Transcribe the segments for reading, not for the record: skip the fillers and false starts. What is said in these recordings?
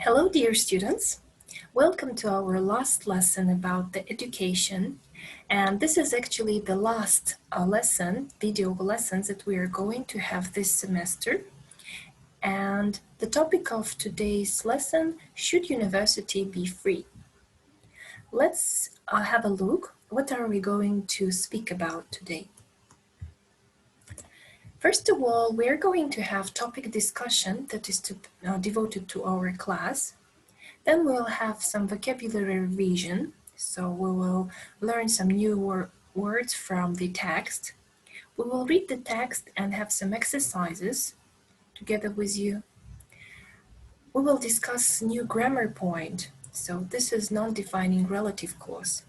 Hello, dear students. Welcome to our last lesson about the education. And this is actually the last video lessons that we are going to have this semester. And the topic of today's lesson, should university be free? Let's have a look. What are we going to speak about today? First of all, we're going to have topic discussion that is devoted to our class. Then we'll have some vocabulary revision. So we will learn some new words from the text. We will read the text and have some exercises together with you. We will discuss new grammar point. So this is non-defining relative clause.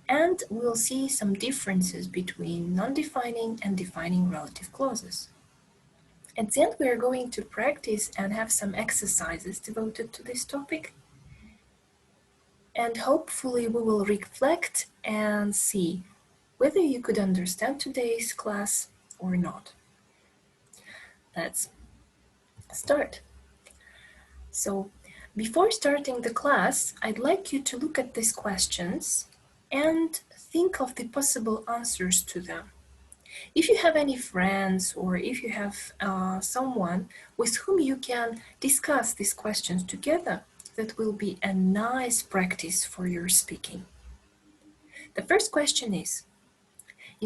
And we'll see some differences between non-defining and defining relative clauses. At the end, we are going to practice and have some exercises devoted to this topic. And hopefully we will reflect and see whether you could understand today's class or not. Let's start. So before starting the class, I'd like you to look at these questions and think of the possible answers to them. If you have any friends or if you have someone with whom you can discuss these questions together, that will be a nice practice for your speaking. The first question is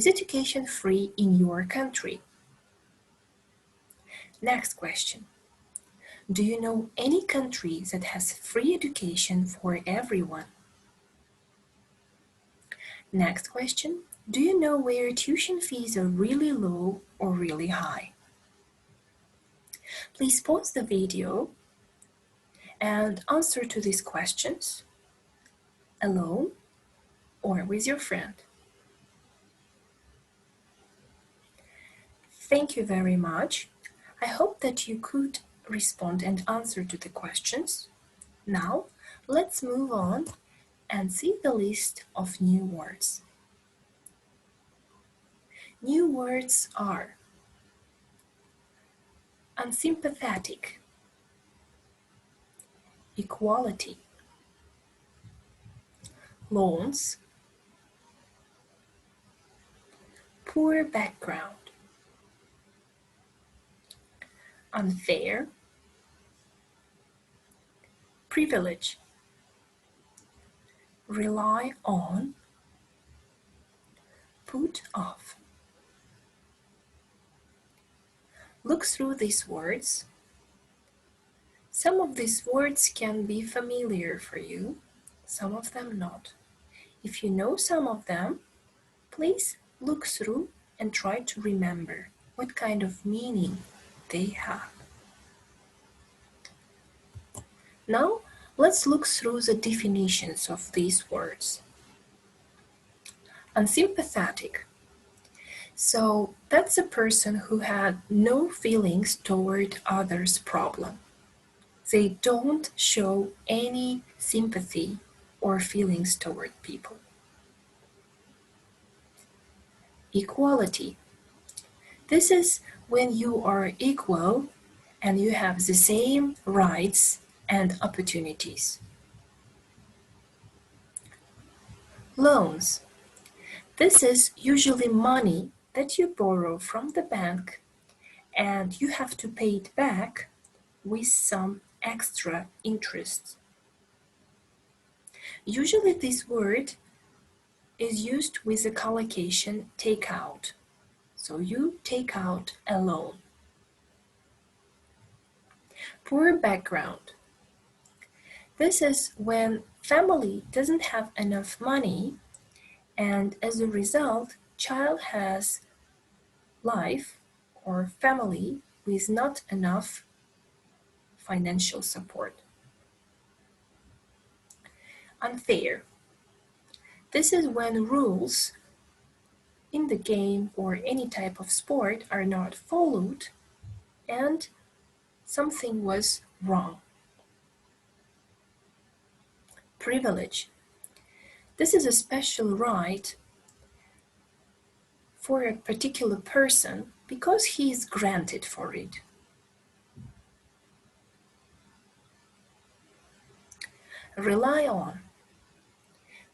education free in your country? Next question. Do you know any country that has free education for everyone? Next question. Do you know where tuition fees are really low or really high? Please pause the video and answer to these questions alone or with your friend. Thank you very much. I hope that you could respond and answer to the questions. Now, let's move on and see the list of new words. New words are unsympathetic, equality, loans, poor background, unfair, privilege, rely on, put off. Look through these words. Some of these words can be familiar for you, some of them not. If you know some of them, please look through and try to remember what kind of meaning they have. Now, let's look through the definitions of these words. Unsympathetic. So that's a person who had no feelings toward others' problem. They don't show any sympathy or feelings toward people. Equality. This is when you are equal and you have the same rights and opportunities. Loans. This is usually money that you borrow from the bank and you have to pay it back with some extra interest. Usually this word is used with the collocation take out. So you take out a loan. Poor background. This is when family doesn't have enough money and as a result, child has life or family with not enough financial support. Unfair. This is when rules in the game or any type of sport are not followed and something was wrong. Privilege. This is a special right for a particular person because he is granted for it. rely on.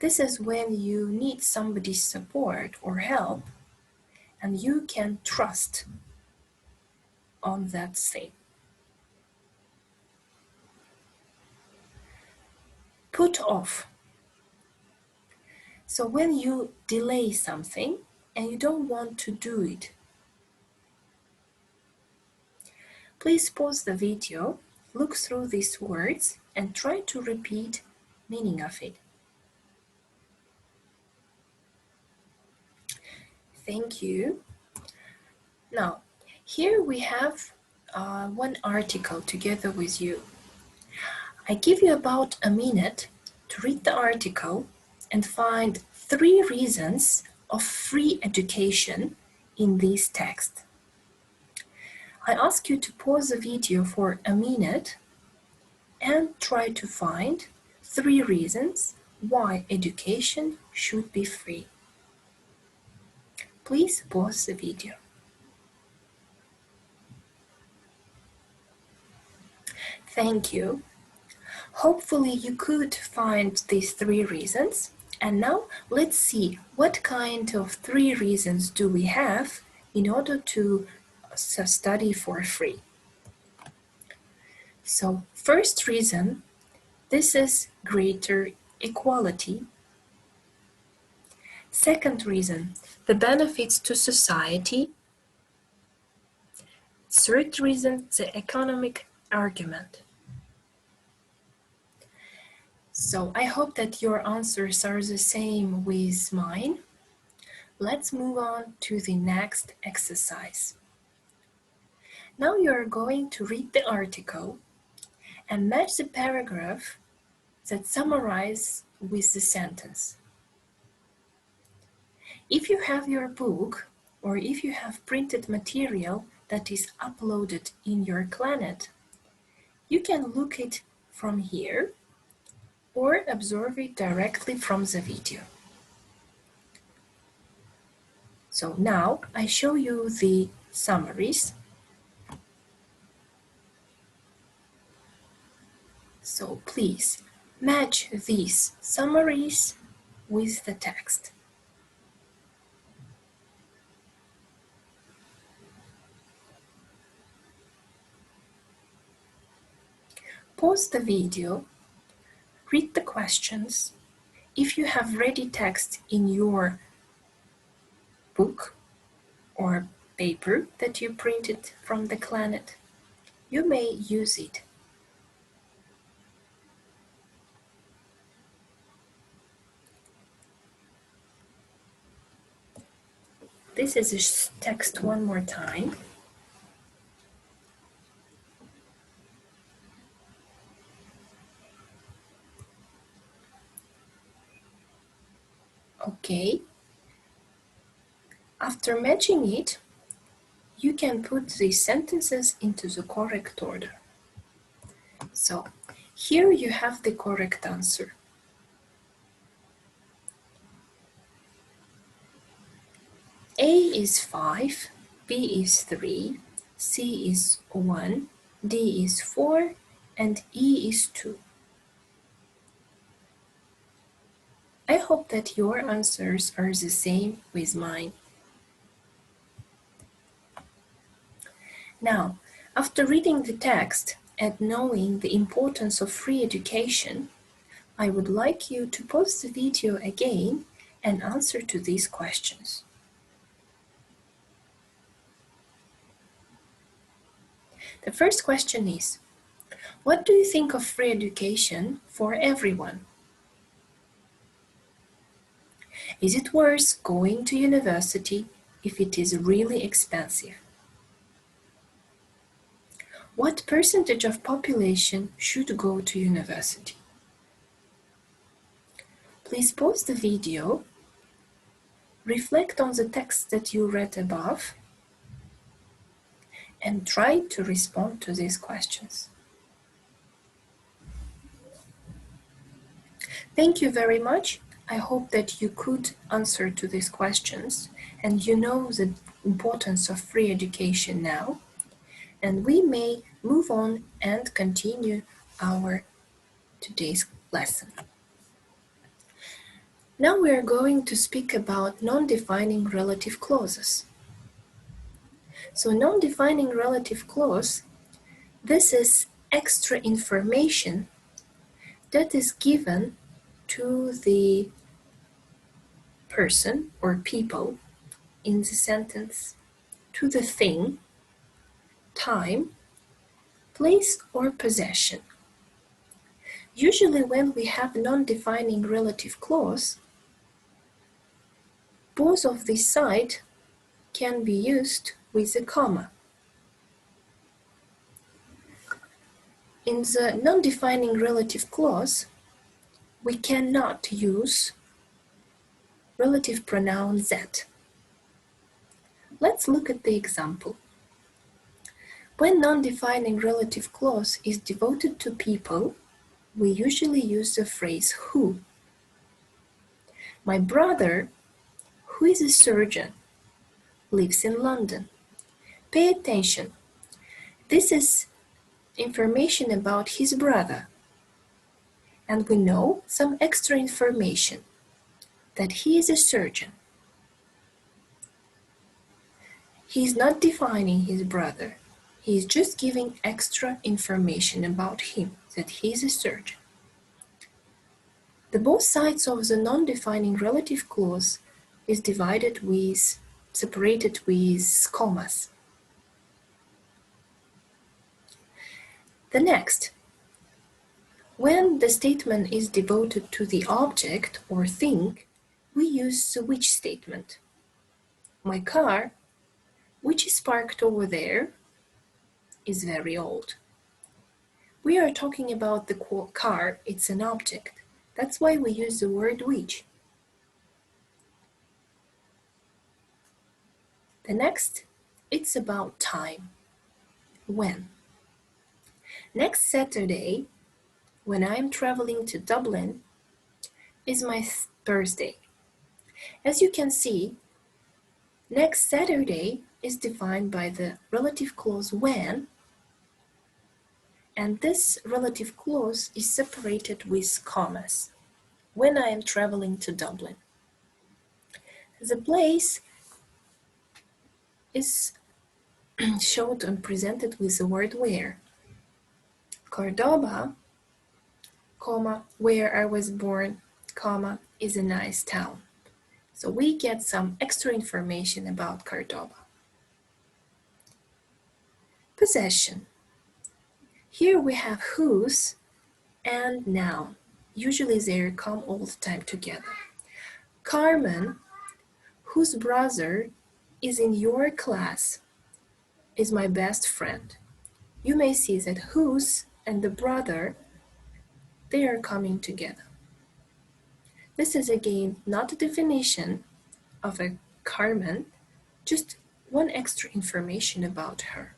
This is when you need somebody's support or help and you can trust on that thing. Put off. So when you delay something and you don't want to do it, please pause the video, look through these words and try to repeat meaning of it. Thank you. Now, here we have one article together with you. I give you about a minute to read the article and find 3 reasons of free education in this text. I ask you to pause the video for a minute and try to find 3 reasons why education should be free. Please pause the video. Thank you. Hopefully you could find these 3 reasons. And now let's see what kind of 3 reasons do we have in order to study for free. So first reason, this is greater equality. Second reason, the benefits to society. Third reason, the economic argument. So I hope that your answers are the same with mine. Let's move on to the next exercise. Now you're going to read the article and match the paragraph that summarizes with the sentence. If you have your book or if you have printed material that is uploaded in your Clanet, you can look it from here or observe it directly from the video. So now I show you the summaries. So please match these summaries with the text. Pause the video, read the questions. If you have ready text in your book or paper that you printed from the Clanet, you may use it. This is the text one more time. Okay. After matching it, you can put these sentences into the correct order. So here you have the correct answer. A is 5, B is 3, C is 1, D is 4, and E is 2. I hope that your answers are the same with mine. Now, after reading the text and knowing the importance of free education, I would like you to pause the video again and answer to these questions. The first question is, what do you think of free education for everyone? Is it worth going to university if it is really expensive? What percentage of population should go to university? Please pause the video, reflect on the text that you read above, and try to respond to these questions. Thank you very much. I hope that you could answer to these questions and you know the importance of free education now. And we may move on and continue our today's lesson. Now we are going to speak about non-defining relative clauses. So non-defining relative clause, this is extra information that is given to the person or people in the sentence, to the thing, time, place, or possession. Usually when we have non-defining relative clause, both of these sides can be used with a comma. In the non-defining relative clause, we cannot use relative pronoun that. Let's look at the example. When non-defining relative clause is devoted to people, we usually use the phrase who. My brother, who is a surgeon, lives in London. Pay attention. This is information about his brother. And we know some extra information, that he is a surgeon. He is not defining his brother. He is just giving extra information about him, that he is a surgeon. The both sides of the non-defining relative clause is separated with commas. The next, when the statement is devoted to the object or thing, we use the which statement. My car, which is parked over there, is very old. We are talking about the car, it's an object. That's why we use the word which. The next, it's about time. When? Next Saturday, when I am traveling to Dublin, is my birthday. As you can see, next Saturday is defined by the relative clause when, and this relative clause is separated with commas. When I am traveling to Dublin. The place is shown and presented with the word where. Cordoba, comma, where I was born, comma, is a nice town. So we get some extra information about Cordoba. Possession. Here we have whose and noun. Usually they come all the time together. Carmen, whose brother is in your class, is my best friend. You may see that whose and the brother, they are coming together. This is again not a definition of a Carmen, just one extra information about her.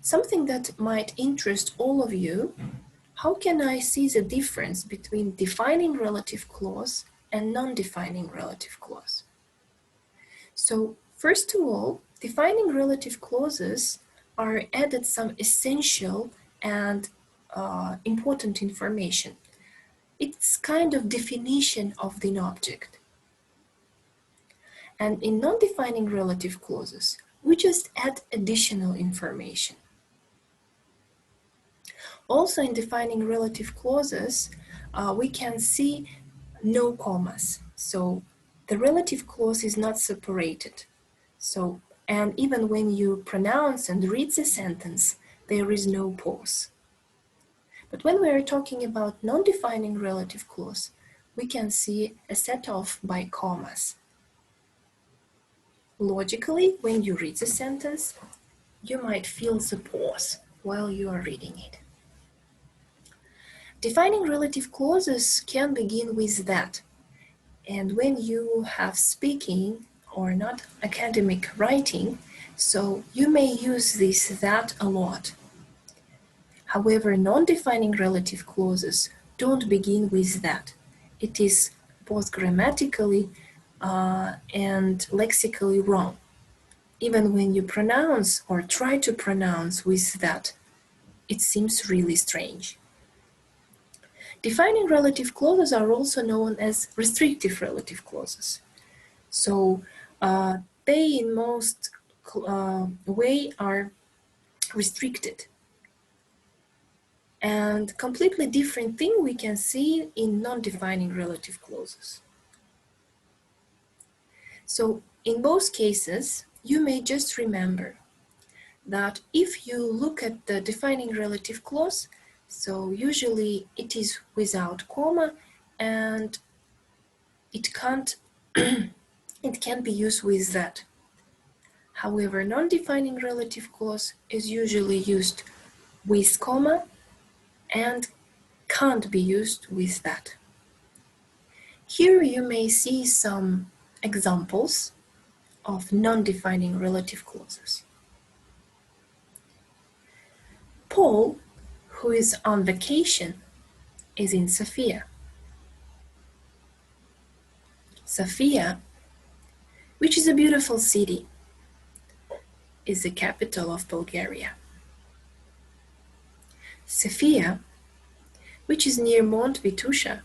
Something that might interest all of you, how can I see the difference between defining relative clause and non-defining relative clause? So first of all, defining relative clauses are added some essential and important information. It's kind of definition of the object. And in non-defining relative clauses, we just add additional information. Also in defining relative clauses, we can see no commas. So the relative clause is not separated. So, and even when you pronounce and read the sentence, there is no pause. But when we are talking about non-defining relative clause, we can see a set off by commas. Logically, when you read the sentence, you might feel the pause while you are reading it. Defining relative clauses can begin with that. And when you have speaking or not academic writing, so you may use this that a lot. However, non-defining relative clauses don't begin with that. It is both grammatically and lexically wrong. Even when you pronounce or try to pronounce with that, it seems really strange. Defining relative clauses are also known as restrictive relative clauses. So they in most way are restricted. And completely different thing we can see in non-defining relative clauses. So in both cases, you may just remember that if you look at the defining relative clause, so usually it is without comma and it can't it can be used with that. However, non-defining relative clause is usually used with comma and can't be used with that. Here you may see some examples of non-defining relative clauses. Paul, who is on vacation, is in Sofia. Sofia, which is a beautiful city, is the capital of Bulgaria. Sofia, which is near Mount Vitusha,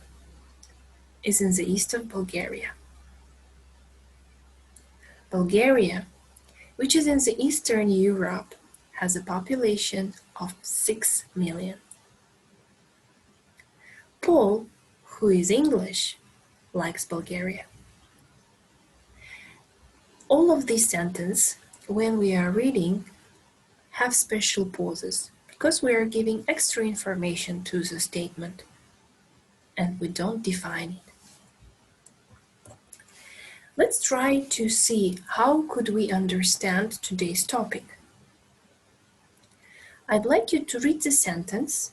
is in the east of Bulgaria. Bulgaria, which is in the Eastern Europe, has a population of 6 million. Paul, who is English, likes Bulgaria. All of these sentences, when we are reading, have special pauses because we are giving extra information to the statement and we don't define it. Let's try to see how could we understand today's topic. I'd like you to read the sentence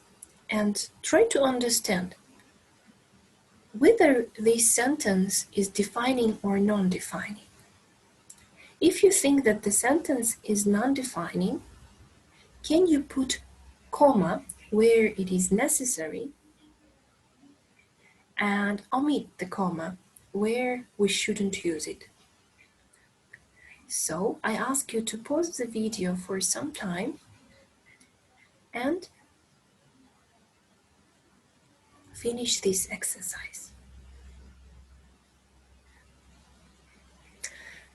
and try to understand whether this sentence is defining or non-defining. If you think that the sentence is non-defining, can you put comma where it is necessary and omit the comma where we shouldn't use it? So I ask you to pause the video for some time and finish this exercise.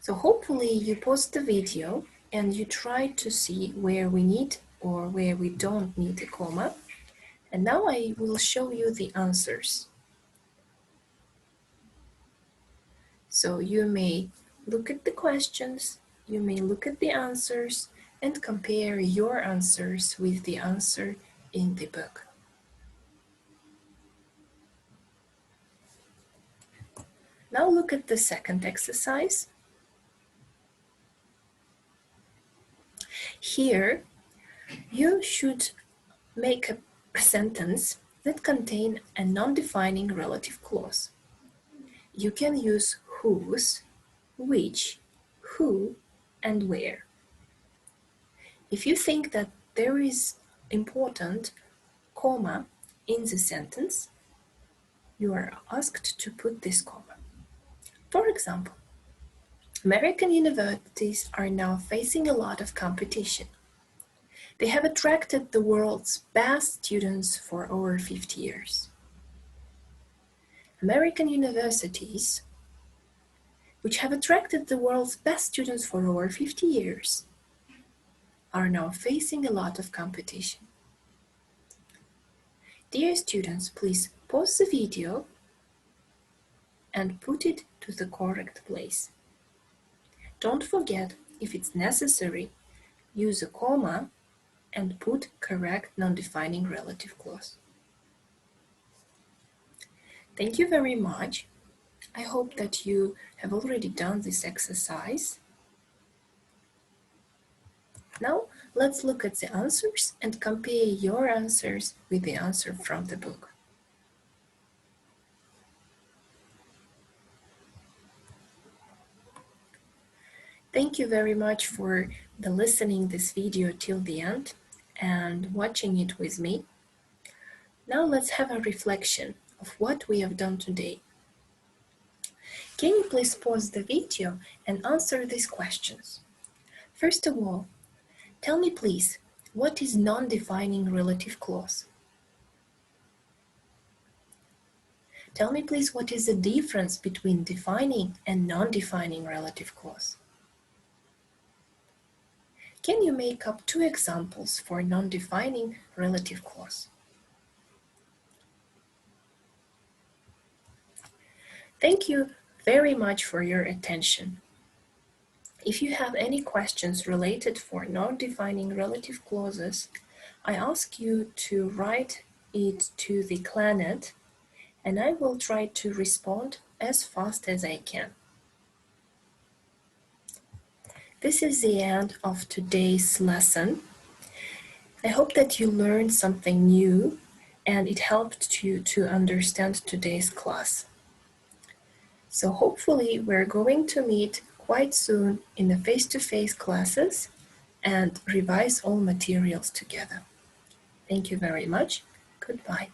So hopefully you pause the video and you try to see where we need or where we don't need a comma. And now I will show you the answers. So you may look at the questions, you may look at the answers and compare your answers with the answer in the book. Now look at the second exercise. Here, you should make a sentence that contains a non-defining relative clause. You can use whose, which, who, and where. If you think that there is important comma in the sentence, you are asked to put this comma. For example, American universities are now facing a lot of competition. They have attracted the world's best students for over 50 years. American universities, which have attracted the world's best students for over 50 years, are now facing a lot of competition. Dear students, please pause the video and put it to the correct place. Don't forget, if it's necessary, use a comma and put correct non-defining relative clause. Thank you very much. I hope that you have already done this exercise. Now, let's look at the answers and compare your answers with the answer from the book. Thank you very much for listening this video till the end and watching it with me. Now let's have a reflection of what we have done today. Can you please pause the video and answer these questions? First of all, tell me please, what is non-defining relative clause? Tell me please, what is the difference between defining and non-defining relative clause? Can you make up 2 examples for non-defining relative clause? Thank you very much for your attention. If you have any questions related for non-defining relative clauses, I ask you to write it to the Clanet, and I will try to respond as fast as I can. This is the end of today's lesson. I hope that you learned something new and it helped you to understand today's class. So hopefully we're going to meet quite soon in the face-to-face classes and revise all materials together. Thank you very much. Goodbye.